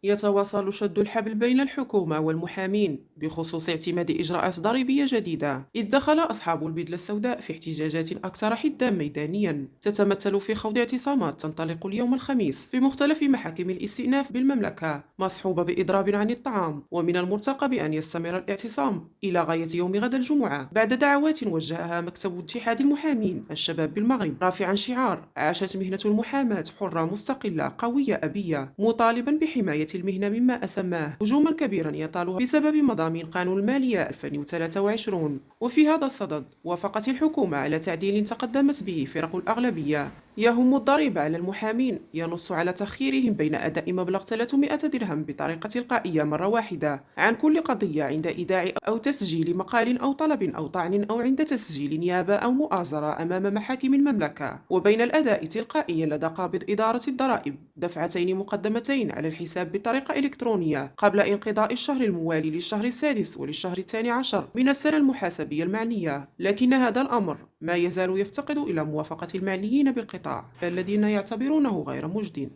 يتواصل شد الحبل بين الحكومة والمحامين بخصوص اعتماد إجراءات ضريبية جديدة، إذ دخل أصحاب البدلة السوداء في احتجاجات أكثر حدًا ميدانيًا، تتمثل في خوض اعتصامات تنطلق اليوم الخميس في مختلف محاكم الاستئناف بالمملكة، مصحوبة بإضراب عن الطعام، ومن المرتقب أن يستمر الاعتصام إلى غاية يوم غد الجمعة، بعد دعوات وجهها مكتب اتحاد المحامين الشباب بالمغرب رافعًا شعار "عاشت مهنة المحاماة حرة مستقلة قوية أبية" مطالبًا بحماية المهنة مما أسماه هجوما كبيرا يطالها بسبب مضامين قانون المالية 2023. وفي هذا الصدد وافقت الحكومة على تعديل تقدمت به فرق الأغلبية يهم الضريبة على المحامين، ينص على تخييرهم بين أداء مبلغ 300 درهم بطريقة تلقائية مرة واحدة عن كل قضية عند إيداع أو تسجيل مقال أو طلب أو طعن، أو عند تسجيل نيابة أو مؤازرة أمام محاكم المملكة، وبين الأداء تلقائيا لدى قابض إدارة الضرائب دفعتين مقدمتين على الحساب بطريقة إلكترونية قبل انقضاء الشهر الموالي للشهر السادس وللشهر الثاني عشر من السنة المحاسبية المعنية. لكن هذا الأمر ما يزال يفتقد إلى موافقة المعنيين بالقطاع الذين يعتبرونه غير مجد.